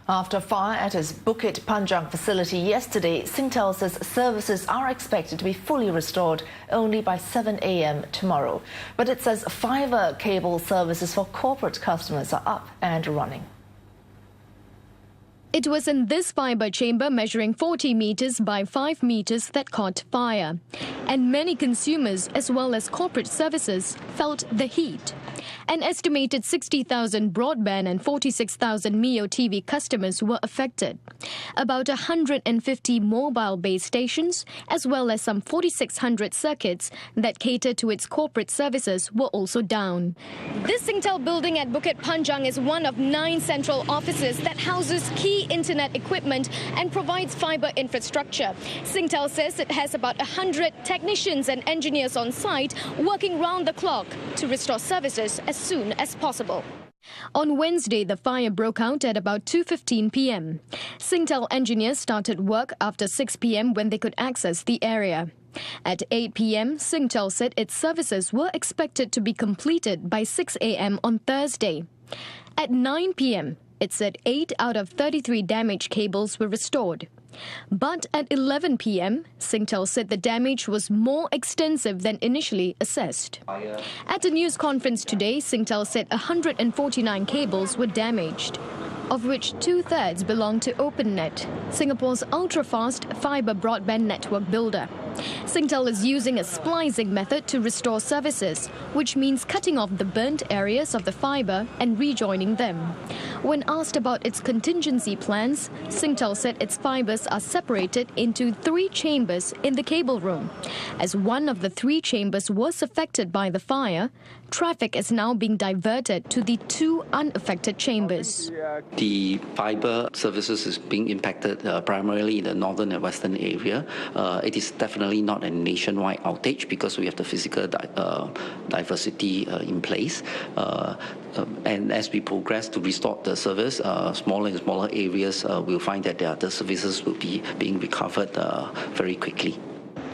After a fire at its Bukit Panjang facility yesterday, SingTel's services are expected to be fully restored only by 7 a.m. tomorrow. But it says fibre cable services for corporate customers are up and running. It was in this fibre chamber measuring 40 metres by 5 metres that caught fire. And many consumers as well as corporate services felt the heat. An estimated 60,000 broadband and 46,000 Mio TV customers were affected. About 150 mobile base stations as well as some 4,600 circuits that cater to its corporate services were also down. This SingTel building at Bukit Panjang is one of 9 central offices that houses key internet equipment and provides fibre infrastructure. SingTel says it has about 100 technicians and engineers on site working round the clock to restore services as soon as possible. On Wednesday, the fire broke out at about 2:15 p.m. SingTel engineers started work after 6 p.m. when they could access the area. At 8 p.m., SingTel said its services were expected to be completed by 6 a.m. on Thursday. At 9 p.m., it said 8 out of 33 damaged cables were restored. But at 11 p.m., SingTel said the damage was more extensive than initially assessed. At a news conference today, SingTel said 149 cables were damaged, of which 2/3 belong to OpenNet, Singapore's ultra-fast fibre broadband network builder. SingTel is using a splicing method to restore services, which means cutting off the burnt areas of the fibre and rejoining them. When asked about its contingency plans, SingTel said its fibres are separated into 3 chambers in the cable room. As one of the 3 chambers was affected by the fire, traffic is now being diverted to the 2 unaffected chambers. The fibre services is being impacted primarily in the northern and western area. It is definitely not a nationwide outage because we have the physical diversity in place. And as we progress to restore the service, smaller and smaller areas will find that the services will be being recovered very quickly.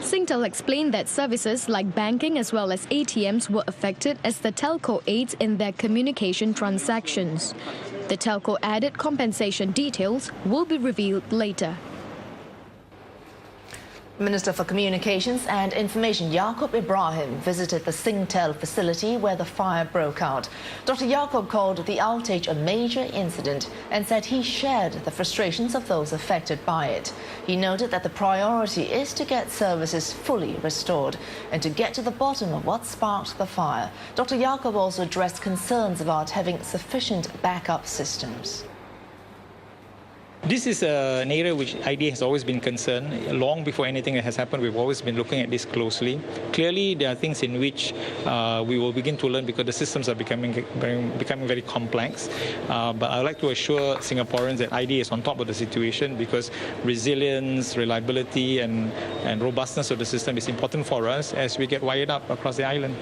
SingTel explained that services like banking as well as ATMs were affected as the telco aids in their communication transactions. The telco added compensation details will be revealed later. Minister for Communications and Information Yaacob Ibrahim visited the SingTel facility where the fire broke out. Dr. Yaacob called the outage a major incident and said he shared the frustrations of those affected by it. He noted that the priority is to get services fully restored and to get to the bottom of what sparked the fire. Dr. Yaacob also addressed concerns about having sufficient backup systems. This is an area which IDA has always been concerned. Long before anything has happened, we've always been looking at this closely. Clearly, there are things in which we will begin to learn because the systems are becoming very complex. But I'd like to assure Singaporeans that IDA is on top of the situation because resilience, reliability and robustness of the system is important for us as we get wired up across the island.